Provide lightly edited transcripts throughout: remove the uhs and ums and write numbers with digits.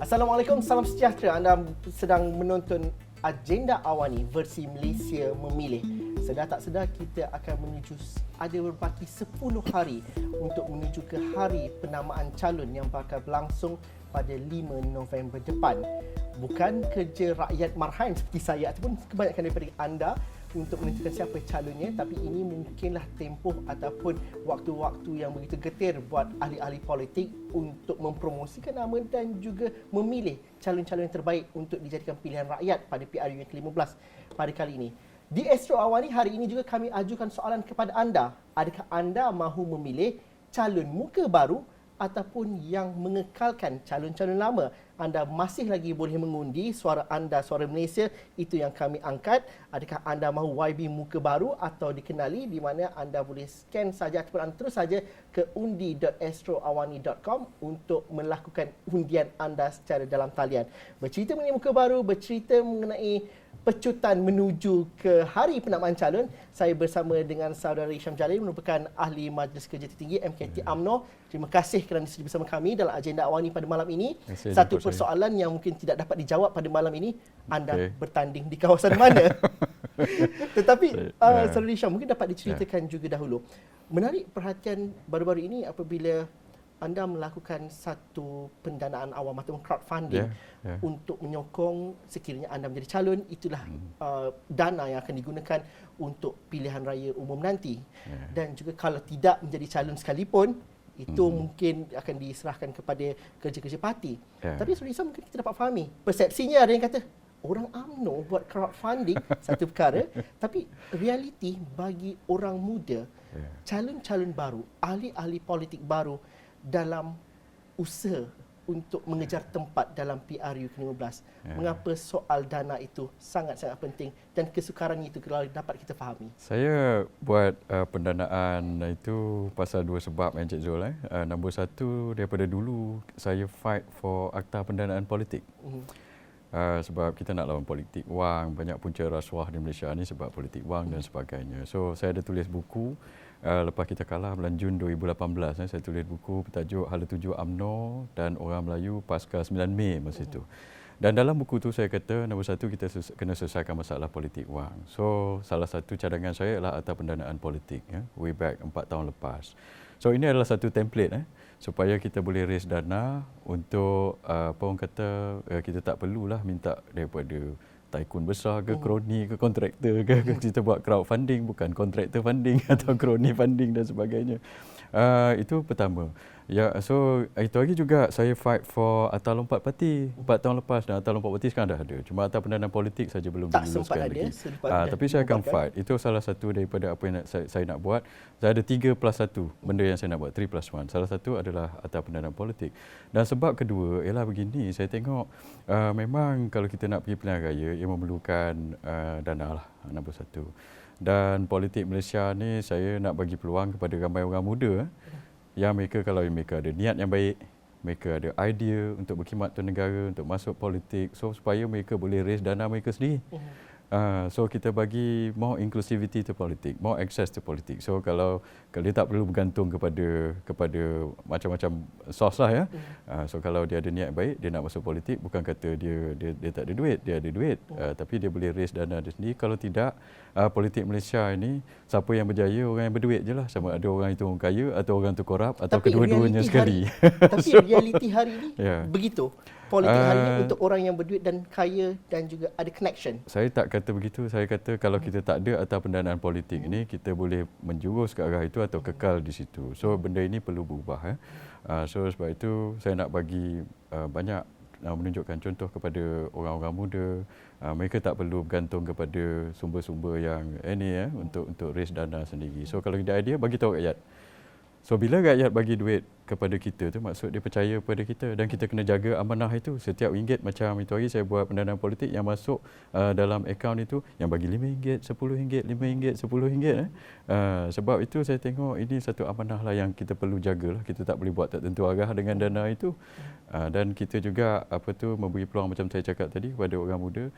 Assalamualaikum, salam sejahtera. Anda sedang menonton Agenda Awani versi Malaysia Memilih. Sedar tak sedar kita akan menuju ada berbaki 10 hari untuk menuju ke hari penamaan calon yang bakal berlangsung pada 5 November depan. Bukan kerja rakyat marhaen seperti saya ataupun kebanyakan daripada anda untuk menentukan siapa calonnya, tapi ini mungkinlah tempoh ataupun waktu-waktu yang begitu getir buat ahli-ahli politik untuk mempromosikan nama dan juga memilih calon-calon yang terbaik untuk dijadikan pilihan rakyat pada PRU yang ke-15 pada kali ini. Di Astro Awani hari ini juga kami ajukan soalan kepada anda. Adakah anda mahu memilih calon muka baru ataupun yang mengekalkan calon-calon lama? Anda masih lagi boleh mengundi suara anda, suara Malaysia, itu yang kami angkat. Adakah anda mahu YB muka baru atau dikenali, di mana anda boleh scan saja ataupun anda terus saja ke undi.astroawani.com untuk melakukan undian anda secara dalam talian. Bercerita mengenai muka baru, bercerita mengenai pecutan menuju ke hari penamaan calon, saya bersama dengan saudara Hisham Jalil, merupakan ahli Majlis Kerja Tertinggi MKT UMNO. Terima kasih kerana sudi bersama kami dalam Agenda Awani pada malam ini. Satu persoalan yang mungkin tidak dapat dijawab pada malam ini, anda bertanding di kawasan mana? Tetapi saudara Hisham, mungkin dapat diceritakan juga dahulu. Menarik perhatian baru-baru ini apabila anda melakukan satu pendanaan awam atau crowdfunding untuk menyokong sekiranya anda menjadi calon, itulah dana yang akan digunakan untuk pilihan raya umum nanti. Dan juga kalau tidak menjadi calon sekalipun, itu mungkin akan diserahkan kepada kerja-kerja parti. Tapi Saudara mungkin kita dapat fahami, persepsinya ada yang kata orang UMNO buat crowdfunding satu perkara, tapi realiti bagi orang muda, calon-calon baru, ahli-ahli politik baru dalam usaha untuk mengejar tempat dalam PRU ke-15. Mengapa soal dana itu sangat-sangat penting dan kesukarannya itu kalau dapat kita fahami? Saya buat pendanaan itu pasal dua sebab, Encik Zul. Nombor satu, daripada dulu saya fight for akta pendanaan politik. Sebab kita nak lawan politik wang, banyak punca rasuah di Malaysia ni sebab politik wang dan sebagainya. So saya ada tulis buku lepas kita kalah bulan Jun 2018, saya tulis buku bertajuk Hala Tuju UMNO dan Orang Melayu Pasca 9 Mei masa itu. Dan dalam buku tu saya kata nombor satu, kita kena selesaikan masalah politik wang. So salah satu cadangan saya adalah akta pendanaan politik, way back 4 tahun lepas. So ini adalah satu template supaya kita boleh raise dana untuk apa orang kata, kita tak perlulah minta daripada tycoon besar ke kroni ke kontraktor ke kita buat crowdfunding, bukan kontraktor funding atau kroni funding dan sebagainya. Itu pertama. Ya, so itu lagi juga saya fight for akta lompat parti 4 tahun lepas, dan akta lompat parti sekarang dah ada. Cuma akta pendanaan politik saja belum diluluskan lagi. Tapi saya akan fight. Itu salah satu daripada apa yang saya nak buat. Saya ada 3+1 benda yang saya nak buat, 3+1. Salah satu adalah akta pendanaan politik. Dan sebab kedua ialah begini, saya tengok memang kalau kita nak pergi pilihan raya, ia memerlukan dana lah, nombor satu. Dan politik Malaysia ni saya nak bagi peluang kepada ramai orang muda yang mereka, kalau mereka ada niat yang baik, mereka ada idea untuk berkhidmat untuk negara, untuk masuk politik, so supaya mereka boleh raise dana mereka sendiri. So kita bagi more inclusivity to politik, more access to politik. So kalau dia tak perlu bergantung kepada macam-macam source lah ya. So kalau dia ada niat baik, dia nak masuk politik, bukan kata dia tak ada duit, dia ada duit, tapi dia boleh raise dana dia sendiri. Kalau tidak, politik Malaysia ini siapa yang berjaya, orang yang berduit je lah. Sama ada orang itu orang kaya atau orang itu korup atau kedua-duanya sekali. Tapi realiti hari ini begitu. Politik hari ini untuk orang yang berduit dan kaya dan juga ada connection. Saya tak kata begitu. Saya kata kalau kita tak ada atau pendanaan politik ini, kita boleh menjurus ke arah itu atau kekal di situ. So benda ini perlu berubah. So sebab itu saya nak bagi banyak menunjukkan contoh kepada orang-orang muda. Mereka tak perlu bergantung kepada sumber-sumber yang ini untuk raise dana sendiri. So kalau ada idea, bagi tahu rakyat. So bila rakyat bagi duit kepada kita tu, maksud dia percaya kepada kita, dan kita kena jaga amanah itu. Setiap ringgit, macam itu hari saya buat pendanaan politik yang masuk dalam akaun itu, yang bagi RM5, RM10, RM5, RM10. Sebab itu saya tengok ini satu amanah lah yang kita perlu jagalah. Kita tak boleh buat tak tentu arah dengan dana itu. Dan kita juga memberi peluang macam saya cakap tadi kepada orang muda,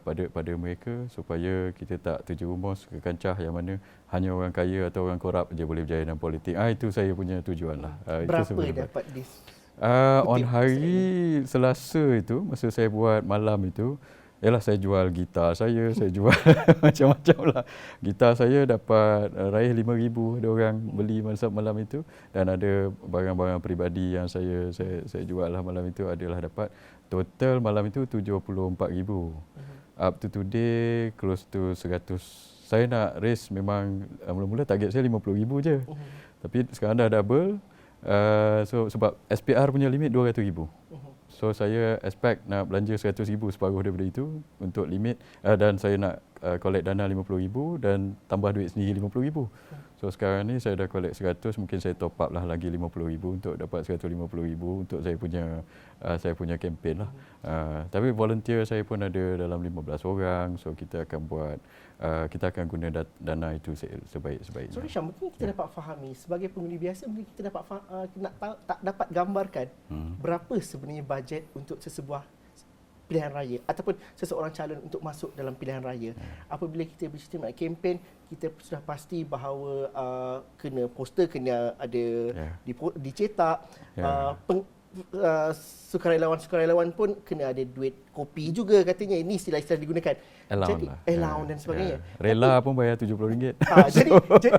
pada mereka, supaya kita tak terjerumus ke kancah yang mana hanya orang kaya atau orang korup je boleh berjaya dalam politik. Itu saya punya tujuan lah. Berapa dapat On Kutip hari Selasa itu, masa saya buat malam itu, ialah saya jual gitar saya jual macam-macam lah. Gitar saya dapat raih 5,000 ada orang beli masa malam itu, dan ada barang-barang peribadi yang saya jual lah malam itu adalah dapat total malam itu 74,000. Up to today close to 100. Saya nak raise memang mula-mula target saya 50,000 je. Tapi sekarang dah double. So sebab SPR punya limit 200,000. So saya expect nak belanja 100,000 separuh daripada itu untuk limit, dan saya nak collect dana 50,000 dan tambah duit sendiri 50,000. So sekarang ni saya dah collect 100, mungkin saya top up lah lagi 50,000 untuk dapat 150,000 untuk saya punya kempen lah. Tapi volunteer saya pun ada dalam 15 orang. So kita akan guna dana itu sebaik-baiknya. Sorry Syam, mungkin kita dapat fahami sebagai pengundi biasa, mungkin kita tak dapat gambarkan berapa sebenarnya bajet untuk sesebuah pilihan raya ataupun seseorang calon untuk masuk dalam pilihan raya. Apabila kita bercerita mengenai kempen, kita sudah pasti bahawa kena poster kena ada dicetak, sukarelawan pun kena ada duit kopi juga katanya. Ini istilah-istilah digunakan. Allowance dan sebagainya. Rela pun bayar RM70.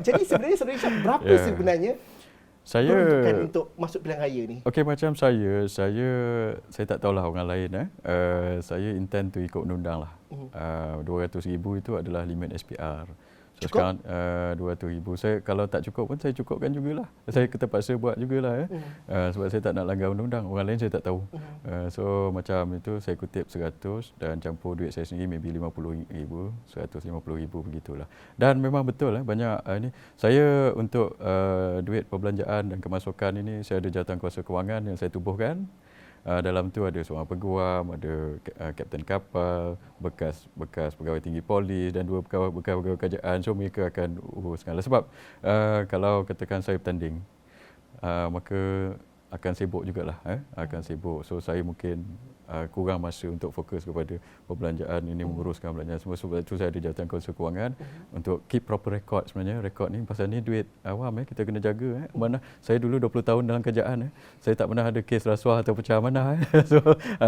Jadi sebenarnya Saudara Syam, berapa sebenarnya peruntukan untuk masuk pilihan raya ni? Okey, macam saya tak tahulah orang lain. Saya intend to ikut undang-undang lah. 200,000 itu adalah limit SPR. So Cukup? sekarang 200,000. Saya kalau tak cukup pun saya cukupkan jugalah. Saya terpaksa buat jugalah sebab saya tak nak langgar undang-undang. Orang lain saya tak tahu. So macam itu saya kutip 100 dan campur duit saya sendiri maybe 50,000, 150,000 begitulah. Dan memang betul banyak ini saya untuk duit perbelanjaan dan kemasukan ini saya ada jawatankuasa kewangan yang saya tubuhkan. Dalam tu ada seorang peguam, ada kapten kapal, bekas pegawai tinggi polis dan dua pegawai kerajaan. So mereka akan uruskan. Sebab kalau katakan saya bertanding, maka akan sibuk jugalah. Akan sibuk. So saya mungkin kurang masa untuk fokus kepada perbelanjaan ini, menguruskan belanjaan semua. Sebab itu saya ada jawatankuasa kewangan untuk keep proper record sebenarnya. Rekod ni pasal ni duit awam kita kena jaga. Mana saya dulu 20 tahun dalam kerajaan, saya tak pernah ada kes rasuah atau pecah amanah.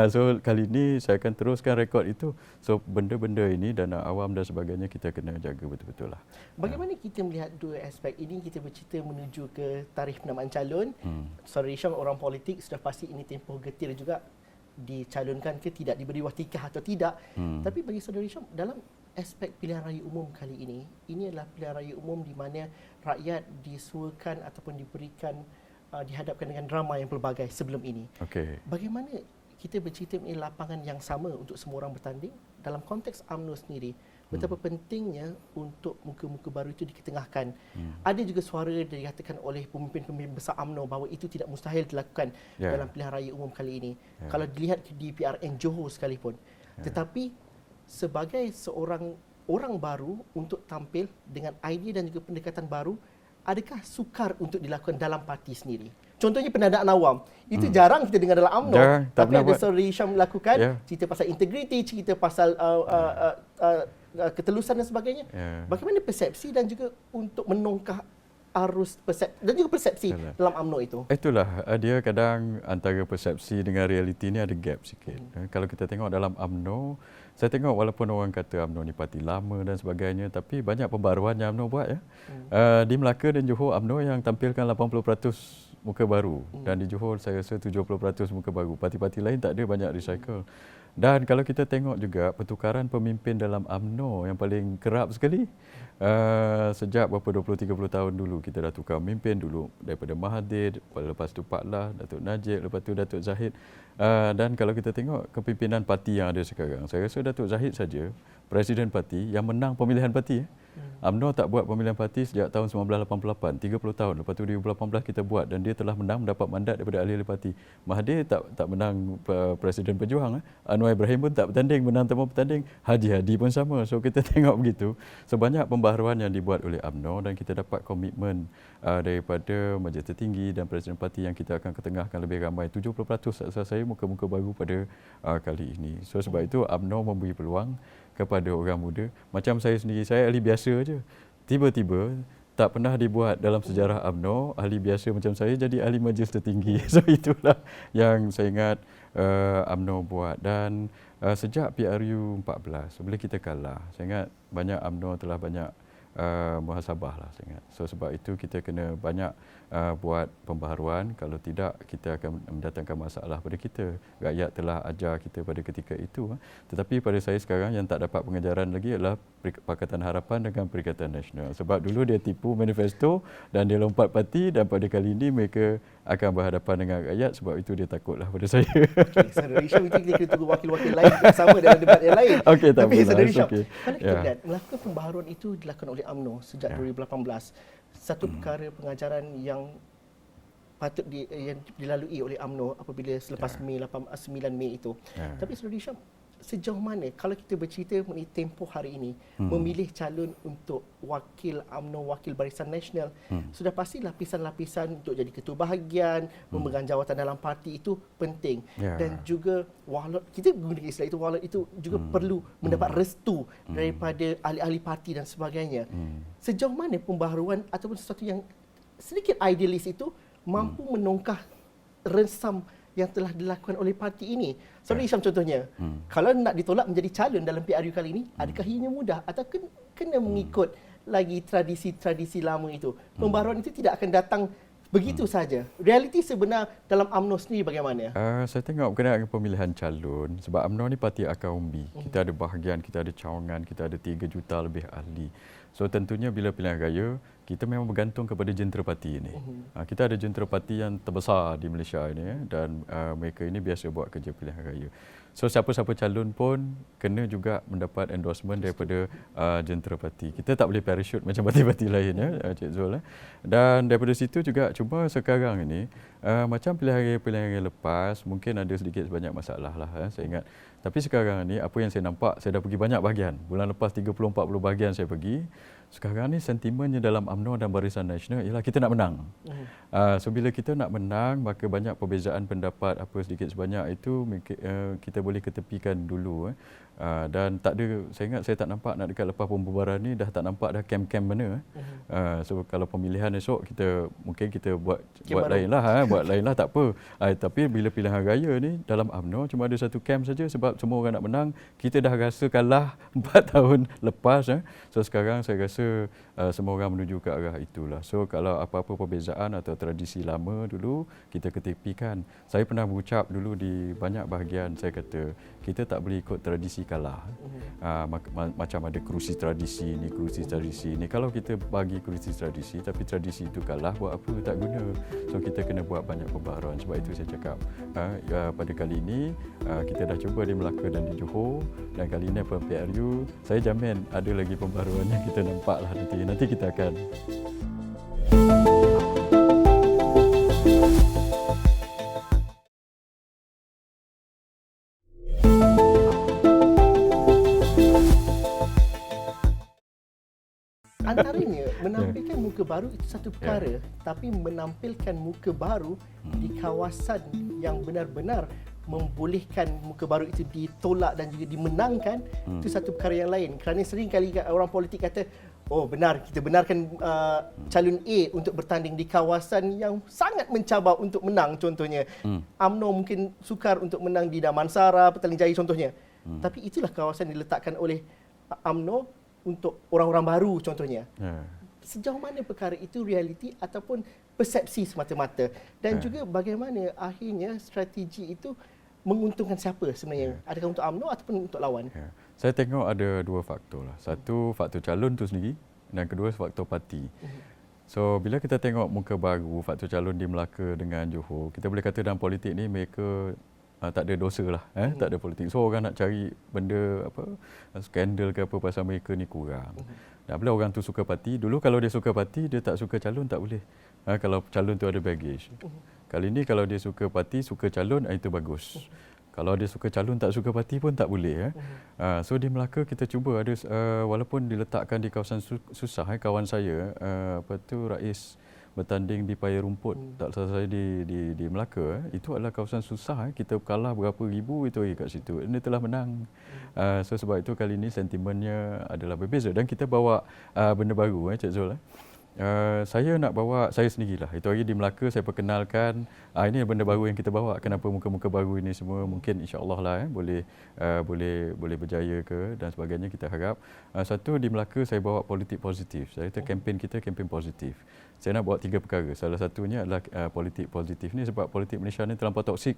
So kali ni saya akan teruskan rekod itu. So benda-benda ini, dana awam dan sebagainya kita kena jaga betul-betul lah. Bagaimana kita melihat dua aspek ini? Kita bercerita menuju ke tarikh penamaan calon. Saudara Syam orang politik, sudah pasti ini tempoh getir juga dicalonkan ke tidak, diberi watikah atau tidak. Tapi bagi Saudara Syam, dalam aspek pilihan raya umum kali ini adalah pilihan raya umum di mana rakyat disuakan ataupun dihadapkan dengan drama yang pelbagai sebelum ini. Bagaimana kita bercerita mengenai lapangan yang sama untuk semua orang bertanding dalam konteks UMNO sendiri? Betapa pentingnya untuk muka-muka baru itu diketengahkan. Ada juga suara dikatakan oleh pemimpin-pemimpin besar UMNO bahawa itu tidak mustahil dilakukan dalam pilihan raya umum kali ini. Kalau dilihat di PRN Johor sekalipun. Tetapi sebagai seorang orang baru untuk tampil dengan idea dan juga pendekatan baru, adakah sukar untuk dilakukan dalam parti sendiri? Contohnya pendanaan awam. Itu jarang kita dengar dalam UMNO. Tapi ada Saudara Syam lakukan, cerita pasal integriti, cerita pasal ketelusan dan sebagainya. Bagaimana persepsi dan juga untuk menongkah arus persepsi dalam UMNO itu? Itulah dia kadang antara persepsi dengan realiti ni ada gap sikit. Kalau kita tengok dalam UMNO, saya tengok walaupun orang kata UMNO ni parti lama dan sebagainya, tapi banyak pembaruan yang UMNO buat di Melaka dan Johor, UMNO yang tampilkan 80% muka baru, dan di Johor saya rasa 70% muka baru. Parti-parti lain tak ada banyak recycle. Dan kalau kita tengok juga pertukaran pemimpin dalam UMNO yang paling kerap sekali sejak berapa 20-30 tahun dulu kita dah tukar pemimpin dulu daripada Mahathir, lepas tu Pak Lah, Datuk Najib, lepas tu Datuk Zahid. Dan kalau kita tengok kepimpinan parti yang ada sekarang, saya rasa Datuk Zahid saja presiden parti yang menang pemilihan parti. UMNO tak buat pemilihan parti sejak tahun 1988, 30 tahun. Lepas tu 2018 kita buat dan dia telah menang, mendapat mandat daripada ahli-ahli parti. Mahathir tak menang Presiden Pejuang. Anwar Ibrahim pun tak bertanding, menang tanpa bertanding. Haji Hadi pun sama. So kita tengok begitu. Sebanyak pembaharuan yang dibuat oleh UMNO dan kita dapat komitmen daripada Majlis Tertinggi dan Presiden Parti yang kita akan ketengahkan lebih ramai. 70% asal saya muka-muka baru pada kali ini. So sebab itu UMNO memberi peluang kepada orang muda. Macam saya sendiri, saya ahli biasa aja. Tiba-tiba tak pernah dibuat dalam sejarah UMNO. Ahli biasa macam saya jadi ahli majlis tertinggi. So itulah yang saya ingat UMNO buat. Dan sejak PRU 14 bila kita kalah, saya ingat banyak UMNO telah banyak muhasabah lah saya ingat. So sebab itu kita kena banyak buat pembaharuan, kalau tidak kita akan mendatangkan masalah pada kita. Rakyat telah ajar kita pada ketika itu. Tetapi pada saya sekarang yang tak dapat pengejaran lagi adalah Pakatan Harapan dengan Perikatan Nasional. Sebab dulu dia tipu manifesto dan dia lompat parti, dan pada kali ini mereka akan berhadapan dengan rakyat, sebab itu dia takutlah pada saya. Okay, Saudara Hisham, mungkin kita kena tunggu wakil-wakil lain bersama dalam debat yang lain. Okey, tak Tapi apalah, Saudara it's Hisham, okay. kalau kita lihat melakukan pembaharuan itu dilakukan oleh UMNO sejak 2018. Satu perkara pengajaran yang patut yang dilalui oleh UMNO apabila selepas Mei 9 Mei itu. Tapi Saudara Hisham, sejauh mana kalau kita bercerita mengenai tempoh hari ini memilih calon untuk wakil UMNO, wakil Barisan Nasional, sudah pasti lapisan-lapisan untuk jadi ketua bahagian, memegang jawatan dalam parti itu penting. Dan juga kita guna istilah itu, walau itu juga perlu mendapat restu daripada ahli-ahli parti dan sebagainya. Sejauh mana pembaharuan ataupun sesuatu yang sedikit idealis itu mampu menongkah resam yang telah dilakukan oleh parti ini? Saudara Hisham contohnya, kalau nak ditolak menjadi calon dalam PRU kali ini, adakah ianya mudah atau kena mengikut lagi tradisi-tradisi lama itu? Pembaharuan itu tidak akan datang begitu saja. Realiti sebenar dalam UMNO sendiri bagaimana? Saya tengok berkenaan dengan pemilihan calon, sebab UMNO ni parti akar umbi. Kita ada bahagian, kita ada cawangan, kita ada 3 juta lebih ahli. So tentunya bila pilihan raya, kita memang bergantung kepada jentera parti ini. Kita ada jentera parti yang terbesar di Malaysia ini, dan mereka ini biasa buat kerja pilihan raya. So siapa-siapa calon pun kena juga mendapat endorsement daripada jentera parti. Kita tak boleh parachute macam parti-parti lain, Cik Zul. Dan daripada situ juga, cuma sekarang ini macam pilihan raya lepas mungkin ada sedikit sebanyak masalah lah, saya ingat. Tapi sekarang ni apa yang saya nampak, saya dah pergi banyak bahagian. Bulan lepas 30-40 bahagian saya pergi. Sekarang ni sentimennya dalam UMNO dan Barisan Nasional ialah kita nak menang. So bila kita nak menang, maka banyak perbezaan pendapat apa sedikit sebanyak itu kita boleh ketepikan dulu. Dan tak ada, saya ingat saya tak nampak nak dekat lepas pembubaran ni dah tak nampak dah kem-kem mana. So kalau pemilihan esok mungkin kita buat lain lah, buat lain lah, tak apa. Tapi bila pilihan raya ni dalam UMNO cuma ada satu kem saja, sebab semua orang nak menang. Kita dah rasa kalah 4 tahun lepas. So sekarang saya rasa semua orang menuju ke arah itulah. So kalau apa-apa perbezaan atau tradisi lama dulu kita ketepikan. Saya pernah berucap dulu di banyak bahagian, saya kata kita tak boleh ikut tradisi kalah. Macam ada kerusi tradisi ni, kerusi tradisi ni. Kalau kita bagi kerusi tradisi tapi tradisi itu kalah, buat apa, tak guna. So kita kena buat banyak pembaharuan. Sebab itu saya cakap pada kali ini kita dah cuba di Melaka dan di Johor, dan kali ini PRU saya jamin ada lagi pembaharuan yang kita nampak lah nanti kita akan antaranya menampilkan muka baru itu satu perkara, tapi menampilkan muka baru di kawasan yang benar-benar membolehkan muka baru itu ditolak dan juga dimenangkan, itu satu perkara yang lain. Kerana sering kali orang politik kata, oh benar, kita benarkan calon A untuk bertanding di kawasan yang sangat mencabar untuk menang, contohnya. UMNO mungkin sukar untuk menang di Damansara, Petaling Jaya contohnya. Tapi itulah kawasan diletakkan oleh UMNO untuk orang-orang baru contohnya. Sejauh mana perkara itu realiti ataupun persepsi semata-mata, dan juga bagaimana akhirnya strategi itu menguntungkan siapa sebenarnya? Adakah untuk UMNO ataupun untuk lawan? Saya tengok ada 2 faktor lah. Satu, faktor calon tu sendiri, dan kedua faktor parti. So bila kita tengok muka baru, faktor calon di Melaka dengan Johor, kita boleh kata dalam politik ni mereka tak ada dosa lah, tak ada politik. So orang nak cari benda skandal ke apa pasal mereka ni kurang. Dan bila orang tu suka parti, dulu kalau dia suka parti, dia tak suka calon tak boleh. Kalau calon tu ada baggage. Kali ni kalau dia suka parti, suka calon, itu bagus. Kalau dia suka calon, tak suka parti pun tak boleh. So di Melaka kita cuba ada, walaupun diletakkan di kawasan susah, kawan saya, Rais bertanding di paya rumput, tak salah saya di Melaka, itu adalah kawasan susah. Kita kalah berapa ribu itu kat situ. Ini telah menang. So sebab itu kali ini sentimennya adalah berbeza, dan kita bawa benda baru, Cik Zul. Saya nak bawa saya sendirilah. Itu hari di Melaka saya perkenalkan ini benda baru yang kita bawa. Kenapa muka-muka baru ini semua mungkin insya-Allah lah boleh berjaya ke dan sebagainya kita harap. Satu di Melaka saya bawa politik positif. Saya kata kempen kita kempen positif. Saya nak bawa 3 perkara. Salah satunya adalah politik positif ni sebab politik Malaysia ni terlampau toksik.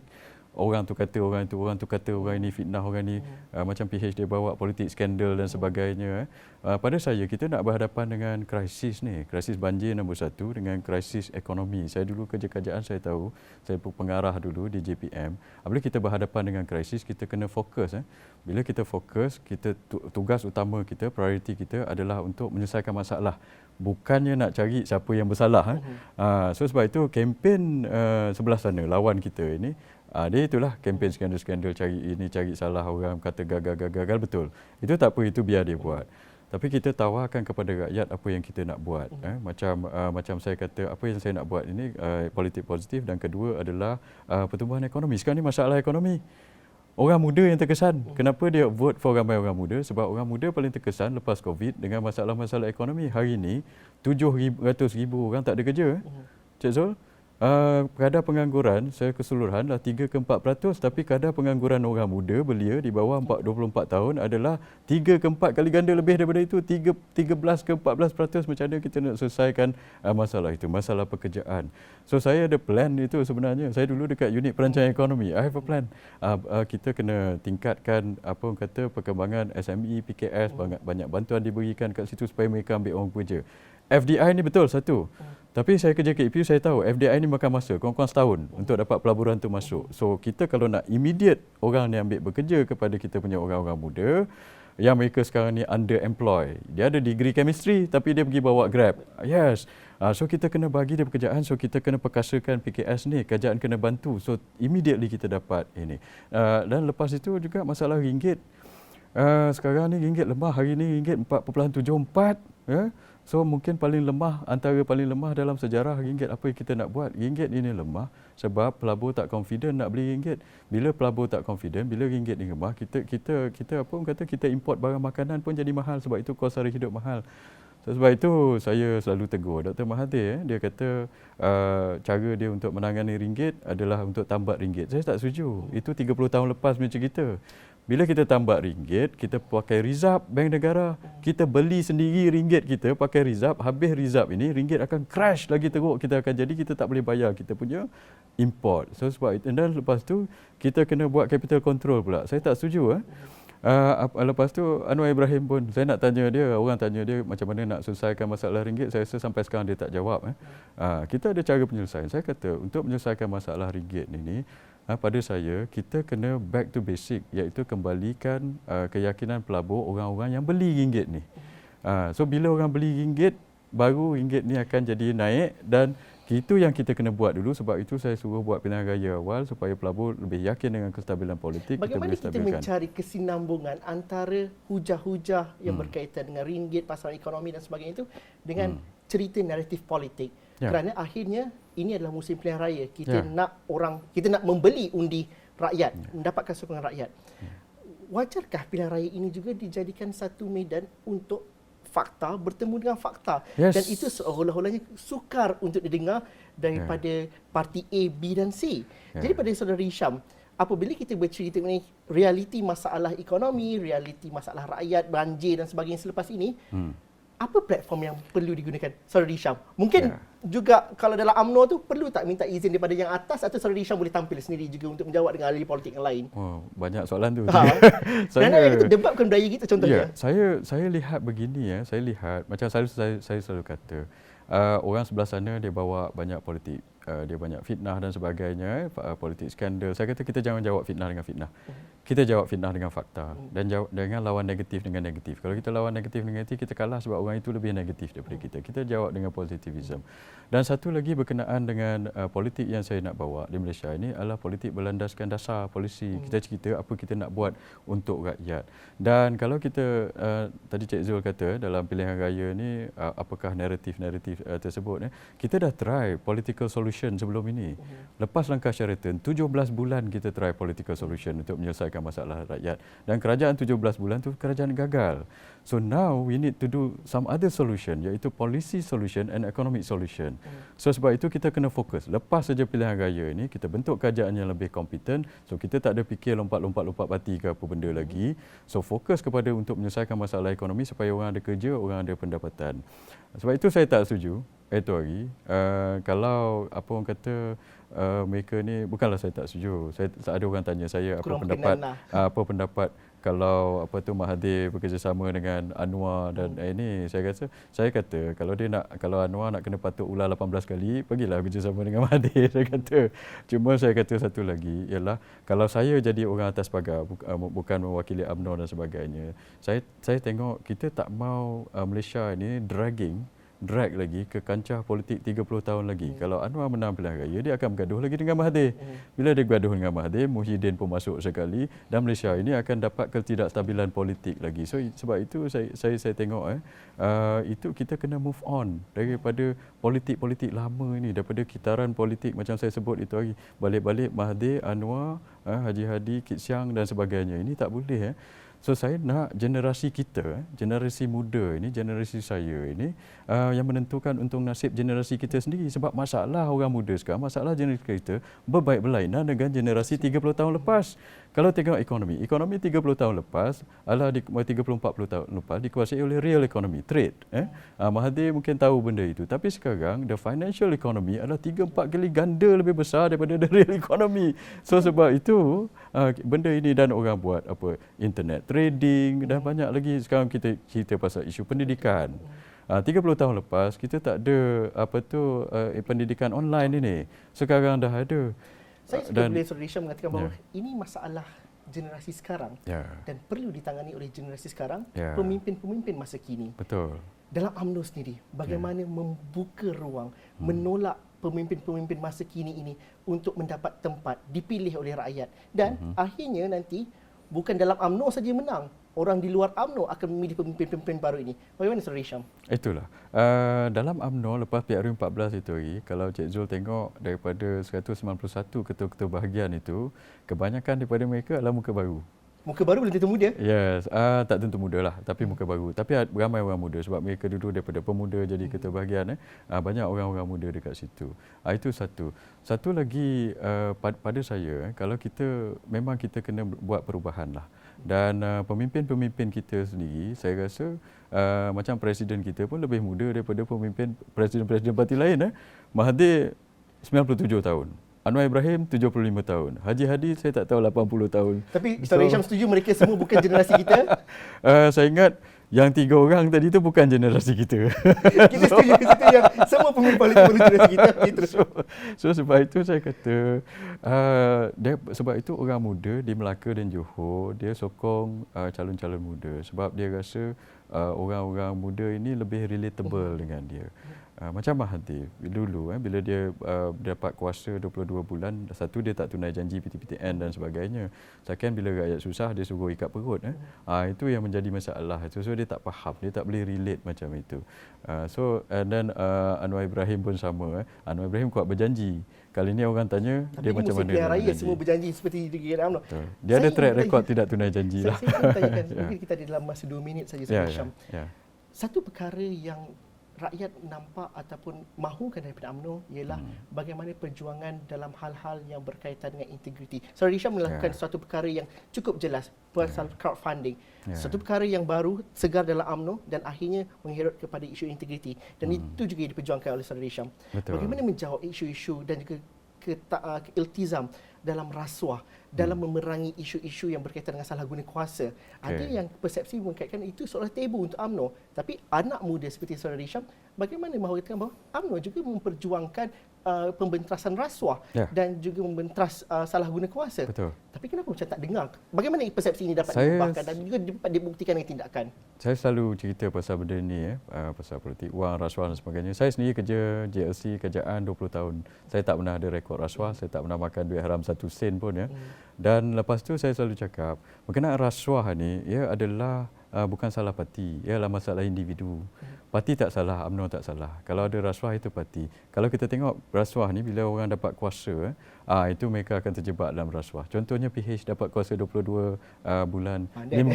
Orang tu kata orang itu, orang tu kata orang ini, fitnah orang ni, macam PH dia bawa politik skandal dan sebagainya. Pada saya kita nak berhadapan dengan krisis ni, krisis banjir nombor 1 dengan krisis ekonomi. Saya dulu kerja kerajaan saya tahu, saya pengarah dulu di JPM. Apabila kita berhadapan dengan krisis kita kena fokus. Bila kita fokus, kita tugas utama kita, prioriti kita adalah untuk menyelesaikan masalah. Bukannya nak cari siapa yang bersalah. So sebab itu kempen sebelah sana lawan kita ini dia itulah kempen skandal-skandal cari ini cari salah orang kata gagal betul. Itu tak apa, itu biar dia buat. Tapi kita tawarkan kepada rakyat apa yang kita nak buat. Macam saya kata apa yang saya nak buat ini politik positif dan kedua adalah pertumbuhan ekonomi. Sekarang ni masalah ekonomi. Orang muda yang terkesan. Kenapa dia vote for ramai orang muda? Sebab orang muda paling terkesan lepas COVID dengan masalah-masalah ekonomi. Hari ini 700,000 orang tak ada kerja. Cik Zul, kadar pengangguran secara keseluruhan adalah 3 ke 4%, tapi kadar pengangguran orang muda belia di bawah 24 tahun adalah 3 ke 4 kali ganda lebih daripada itu, 13 ke 14%. Macam mana kita nak selesaikan masalah itu, masalah pekerjaan. So saya ada plan itu sebenarnya. Saya dulu dekat unit perancangan ekonomi, I have a plan. Kita kena tingkatkan apa orang kata perkembangan SME, PKS, banyak bantuan diberikan kat situ supaya mereka ambil orang bekerja. FDI ni betul satu. Tapi saya kerja ke EPU, saya tahu FDI ni makan masa, kurang-kurang setahun untuk dapat pelaburan tu masuk. So kita kalau nak immediate orang ni ambil bekerja kepada kita punya orang-orang muda yang mereka sekarang ni underemployed. Dia ada degree chemistry tapi dia pergi bawa Grab. Yes. So kita kena bagi dia pekerjaan, so kita kena perkasakan PKS ni, kerajaan kena bantu. So immediately kita dapat ini. Dan lepas itu juga masalah ringgit. Sekarang ni ringgit lemah, hari ni ringgit 4.74 ya. So mungkin antara paling lemah dalam sejarah ringgit. Apa yang kita nak buat? Ringgit ini lemah sebab pelabur tak confident nak beli ringgit. Bila pelabur tak confident, bila ringgit ni lemah, kita apa orang kata kita import barang makanan pun jadi mahal sebab itu kos sara hidup mahal. So, sebab itu saya selalu tegur Dr. Mahathir, dia kata cara dia untuk menangani ringgit adalah untuk tambak ringgit. Saya tak setuju. Itu 30 tahun lepas macam kita. Bila kita tambak ringgit, kita pakai rizab Bank Negara, kita beli sendiri ringgit kita pakai rizab, habis rizab ini ringgit akan crash lagi teruk, kita tak boleh bayar kita punya import. So sebab itu, dan lepas tu kita kena buat capital control pula. Saya tak setuju. Lepas tu Anwar Ibrahim pun saya nak tanya dia, orang tanya dia macam mana nak selesaikan masalah ringgit, saya rasa sampai sekarang dia tak jawab. Kita ada cara penyelesaian. Saya kata untuk menyelesaikan masalah ringgit ini, pada saya kita kena back to basic, iaitu kembalikan keyakinan pelabur orang-orang yang beli ringgit ni. So bila orang beli ringgit, baru ringgit ni akan jadi naik, dan itu yang kita kena buat dulu. Sebab itu saya suruh buat pilihan raya awal supaya pelabur lebih yakin dengan kestabilan politik. Bagaimana kita mencari kesinambungan antara hujah-hujah yang berkaitan dengan ringgit, pasar ekonomi dan sebagainya itu dengan cerita naratif politik? Kerana akhirnya ini adalah musim pilihan raya. Kita nak membeli undi rakyat, mendapatkan sokongan rakyat. Wajarkah pilihan raya ini juga dijadikan satu medan untuk fakta bertemu dengan fakta? Dan itu seolah-olahnya sukar untuk didengar daripada parti A, B dan C. Jadi pada saudara Hisham, apabila kita bercerita mengenai realiti masalah ekonomi, realiti masalah rakyat, banjir dan sebagainya selepas ini, apa platform yang perlu digunakan saudara Hisham? Mungkin juga kalau dalam UMNO tu perlu tak minta izin daripada yang atas, atau saudara Hisham boleh tampil sendiri juga untuk menjawab dengan ahli politik yang lain? Banyak soalan tu. Kerana kita debatkan budaya kita contohnya. Saya lihat begini saya lihat macam saya selalu kata, orang sebelah sana dia bawa banyak politik, dia banyak fitnah dan sebagainya, politik skandal. Saya kata kita jangan jawab fitnah dengan fitnah. Kita jawab fitnah dengan fakta dan dengan lawan negatif dengan negatif. Kalau kita lawan negatif dengan negatif, kita kalah sebab orang itu lebih negatif daripada kita. Kita jawab dengan positivism. Dan satu lagi berkenaan dengan politik yang saya nak bawa di Malaysia ini adalah politik berlandaskan dasar polisi. Kita cerita apa kita nak buat untuk rakyat. Dan kalau kita tadi Cik Zul kata dalam pilihan raya ni apakah naratif tersebut, kita dah try political solution sebelum ini. Lepas langkah Sheraton, 17 bulan kita try political solution untuk menyelesaikan masalah rakyat. Dan kerajaan 17 bulan tu kerajaan gagal. So now we need to do some other solution, iaitu policy solution and economic solution. So sebab itu kita kena fokus. Lepas saja pilihan raya ini, kita bentuk kerajaan yang lebih kompeten. So kita tak ada fikir lompat-lompat parti ke apa benda lagi. So fokus kepada untuk menyelesaikan masalah ekonomi supaya orang ada kerja, orang ada pendapatan. Sebab itu saya tak setuju itu hari. Kalau apa orang kata mereka ni, bukanlah saya tak setuju. Ada orang tanya saya apa pendapat kalau Mahathir bekerjasama dengan Anwar dan ini, saya kata kalau Anwar nak kena patuk ular 18 kali, pergilah bekerjasama dengan Mahathir. Saya kata satu lagi ialah kalau saya jadi orang atas pagar, bukan mewakili UMNO dan sebagainya, saya tengok kita tak mau Malaysia ini drag lagi ke kancah politik 30 tahun lagi. Kalau Anwar menang pilihan raya, dia akan bergaduh lagi dengan Mahathir. Bila dia bergaduh dengan Mahathir, Muhyiddin pun masuk sekali dan Malaysia ini akan dapat ketidakstabilan politik lagi. So sebab itu saya tengok itu kita kena move on daripada politik-politik lama ini, daripada kitaran politik macam saya sebut itu hari. Balik-balik Mahathir, Anwar, Haji Hadi, Kit Siang dan sebagainya. Ini tak boleh. So saya nak generasi kita, generasi muda ini, generasi saya ini yang menentukan untuk nasib generasi kita sendiri. Sebab masalah orang muda sekarang, masalah generasi kita berbaik berlainan dengan generasi 30 tahun lepas. Kalau tengok ekonomi 30 tahun lepas, 30-40 tahun lepas dikuasai oleh real economy, trade. Mahathir mungkin tahu benda itu. Tapi sekarang, the financial economy adalah 3-4 kali ganda lebih besar daripada the real economy. So sebab itu, benda ini dan orang buat internet trading dan banyak lagi. Sekarang kita cerita pasal isu pendidikan. 30 tahun lepas kita tak ada pendidikan online ini. Sekarang dah ada. Saya suka boleh Saudara Hisham mengatakan bahawa ini masalah generasi sekarang dan perlu ditangani oleh generasi sekarang, pemimpin-pemimpin masa kini. Betul. Dalam UMNO sendiri, bagaimana membuka ruang, menolak pemimpin-pemimpin masa kini ini untuk mendapat tempat, dipilih oleh rakyat. Dan akhirnya nanti bukan dalam UMNO saja menang, orang di luar UMNO akan memilih pemimpin-pemimpin baru ini. Bagaimana Saudara Hisham? Itulah. Dalam UMNO lepas PRU 14 itu hari, kalau Cik Zul tengok daripada 191 ketua-ketua bahagian itu, kebanyakan daripada mereka adalah muka baru. Muka baru belum tentu muda? Yes, tak tentu muda lah, tapi muka baru. Tapi ramai orang muda sebab mereka dulu daripada pemuda jadi ketua bahagian. Banyak orang-orang muda dekat situ. Itu satu. Satu lagi pada saya, kalau memang kita kena buat perubahan lah. Dan pemimpin-pemimpin kita sendiri, saya rasa macam presiden kita pun lebih muda daripada pemimpin presiden-presiden parti lain. Mahathir 97 tahun. Anwar Ibrahim 75 tahun. Haji Hadi saya tak tahu 80 tahun. Tapi Saudara Hisham setuju mereka semua bukan generasi kita? Saya ingat yang 3 orang tadi tu bukan generasi kita. Kita setuju ke situ yang semua pemimpin politik bukan generasi kita. So sebab itu saya kata sebab itu orang muda di Melaka dan Johor dia sokong calon-calon muda sebab dia rasa orang-orang muda ini lebih relatable dengan dia. Macam Mahathir dulu bila dia dapat kuasa 22 bulan, satu dia tak tunai janji PTPTN dan sebagainya. Second, bila rakyat susah dia suruh ikat perut. Itu yang menjadi masalah. So dia tak faham, dia tak boleh relate macam itu. And then Anwar Ibrahim pun sama. Anwar Ibrahim kuat berjanji. Kali ni orang tanya dia macam mana. Tapi raya semua berjanji seperti di UMNO. Dia ada track record tidak tunai janji lah. Saya ingin tanyakan, mungkin kita ada dalam masa 2 minit saja Saudara Hisham. Satu perkara yang rakyat nampak ataupun mahukan daripada UMNO ialah bagaimana perjuangan dalam hal-hal yang berkaitan dengan integriti. Saudara Hisham melakukan suatu perkara yang cukup jelas pasal crowdfunding. Satu perkara yang baru, segar dalam UMNO dan akhirnya mengherut kepada isu integriti. Dan itu juga yang diperjuangkan oleh Saudara Hisham. Bagaimana menjawab isu-isu dan juga iltizam dalam rasuah, dalam memerangi isu-isu yang berkaitan dengan salah guna kuasa. Ada yang persepsi mengkaitkan itu seolah tabu untuk UMNO. Tapi anak muda seperti Saudara Hisham, bagaimana mengatakan bahawa UMNO juga memperjuangkan pembenterasan rasuah dan juga membentras salah guna kuasa. Betul. Tapi kenapa macam tak dengar? Bagaimana persepsi ini dapat diubahkan dan juga dapat dibuktikan dengan tindakan? Saya selalu cerita pasal benda ni, pasal politik, wang, rasuah dan sebagainya. Saya sendiri kerja JLC, kerjaan 20 tahun. Saya tak pernah ada rekod rasuah, saya tak pernah makan duit haram 1 sen pun. Dan lepas tu saya selalu cakap, berkenaan rasuah ni, ia adalah bukan salah parti, ialah masalah individu. Parti tak salah, UMNO tak salah. Kalau ada rasuah itu parti. Kalau kita tengok rasuah ni bila orang dapat kuasa, itu mereka akan terjebak dalam rasuah. Contohnya PH dapat kuasa 22 bulan. Lim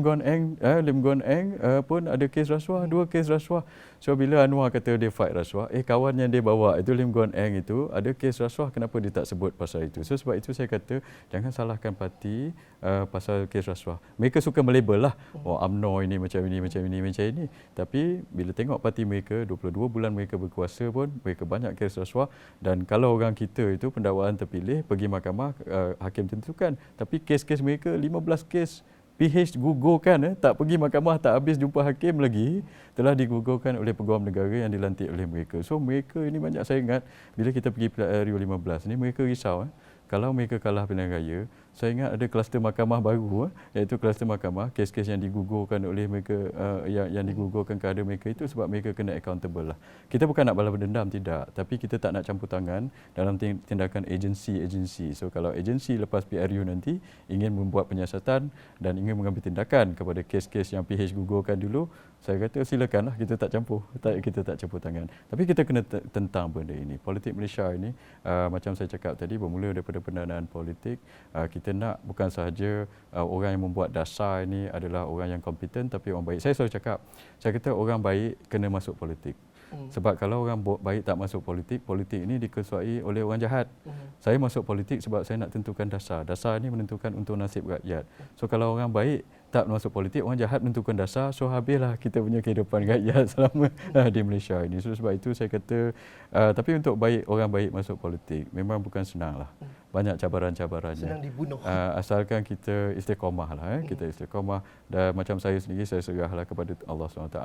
Guan Eng pun ada kes rasuah, 2 kes rasuah. So bila Anwar kata dia fight rasuah, kawan yang dia bawa itu Lim Guan Eng itu ada kes rasuah, kenapa dia tak sebut pasal itu? So sebab itu saya kata jangan salahkan parti pasal kes rasuah. Mereka suka melabel lah, UMNO ini macam ini, macam ini, macam ini. Tapi bila tengok parti mereka, 22 bulan mereka berkuasa pun, mereka banyak kes rasuah. Dan kalau orang kita itu pendakwaan terpilih, pergi mahkamah, hakim tentukan. Tapi kes-kes mereka 15 kes. PH gugurkan, tak pergi mahkamah, tak habis jumpa hakim lagi, telah digugurkan oleh peguam negara yang dilantik oleh mereka. So mereka ini banyak, saya ingat bila kita pergi PRU 15 ni, mereka risau. Kalau mereka kalah pilihan raya, saya ingat ada kluster mahkamah baru, iaitu kluster mahkamah, kes-kes yang digugurkan oleh mereka, yang digugurkan kepada mereka itu sebab mereka kena accountable lah. Kita bukan nak balas dendam, tidak. Tapi kita tak nak campur tangan dalam tindakan agensi-agensi. So kalau agensi lepas PRU nanti ingin membuat penyiasatan dan ingin mengambil tindakan kepada kes-kes yang PH gugurkan dulu, saya kata silakanlah, kita tak campur. Kita tak campur tangan. Tapi kita kena tentang benda ini. Politik Malaysia ini, macam saya cakap tadi, bermula daripada pendanaan politik. Kita nak bukan sahaja orang yang membuat dasar ini adalah orang yang kompeten, tapi orang baik. Saya selalu cakap, saya kata orang baik kena masuk politik. Sebab kalau orang baik tak masuk politik, politik ini diketuai oleh orang jahat. Saya masuk politik sebab saya nak tentukan dasar. Dasar ini menentukan untuk nasib rakyat. So kalau orang baik tak masuk politik, orang jahat menentukan dasar, so habislah kita punya kehidupan rakyat selama di Malaysia ini. So sebab itu saya kata, tapi untuk orang baik masuk politik memang bukan senang lah. Banyak cabaran-cabarannya. Senang dibunuh. Asalkan kita istiqamah lah. Kita istiqamah. Dan macam saya sendiri, saya serahlah kepada Allah SWT.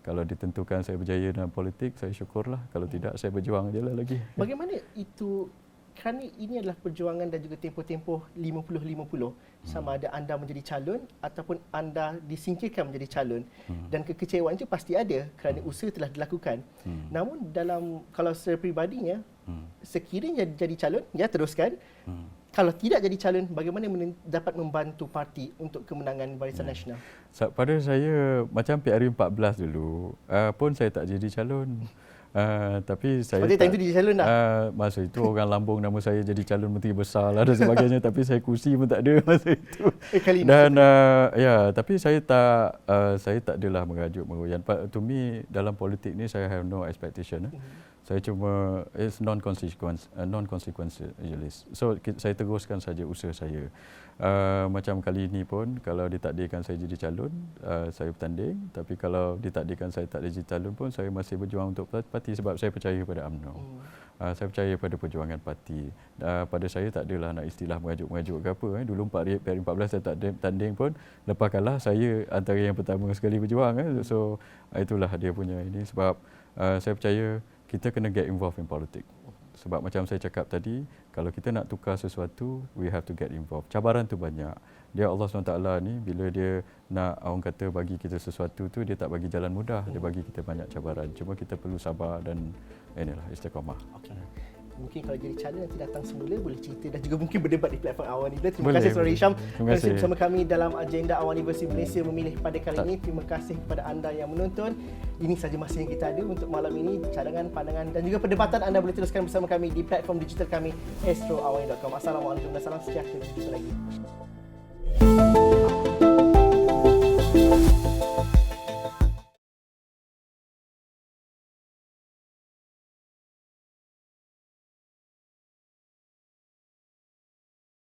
Kalau ditentukan saya berjaya dalam politik, saya syukurlah. Kalau tidak, saya berjuang je lah lagi. Bagaimana itu, kerana ini adalah perjuangan dan juga tempoh-tempoh 50-50, sama ada anda menjadi calon ataupun anda disingkirkan menjadi calon, dan kekecewaan itu pasti ada kerana usaha telah dilakukan. Namun kalau secara peribadinya, sekiranya jadi calon, ya teruskan. Kalau tidak jadi calon, bagaimana dapat membantu parti untuk kemenangan Barisan Nasional? Pada saya, macam PRU 14 dulu, pun saya tak jadi calon. Tapi saya time itu jadi calon dah. Masa itu orang lambung nama saya jadi calon menteri besar lah dan sebagainya, tapi saya kursi pun tak ada masa itu. Dan tapi saya tak adalah merajuk meroyan. To me, dalam politik ni saya have no expectation. Saya cuma non-consequentialist. So saya teruskan saja usaha saya. Macam kali ini pun, kalau ditakdirkan saya jadi calon, saya bertanding. Tapi kalau ditakdirkan saya tak jadi calon pun, saya masih berjuang untuk parti sebab saya percaya pada UMNO. Saya percaya pada perjuangan parti. Pada saya tak adalah nak istilah merajuk-merajuk ke apa. Dulu PRU 14 saya tak tanding pun, lepas kalah saya antara yang pertama sekali berjuang. So itulah dia punya ini. Sebab saya percaya kita kena get involved in politics. Sebab macam saya cakap tadi, kalau kita nak tukar sesuatu, we have to get involved. Cabaran tu banyak. Dia Allah SWT ni, bila dia nak, orang kata bagi kita sesuatu tu, dia tak bagi jalan mudah. Dia bagi kita banyak cabaran. Cuma kita perlu sabar dan inilah istiqamah. Okay. Mungkin kalau jadi calon nanti datang semula, boleh cerita dan juga mungkin berdebat di platform Awani. Terima kasih Saudara Hisham kerana bersama kami dalam agenda Awani versi Malaysia memilih pada kali ini. Terima kasih kepada anda yang menonton. Ini saja masa yang kita ada untuk malam ini. Cadangan, pandangan dan juga perdebatan anda boleh teruskan bersama kami di platform digital kami, astroawani.com. Assalamualaikum dan salam sejahtera. Jumpa lagi.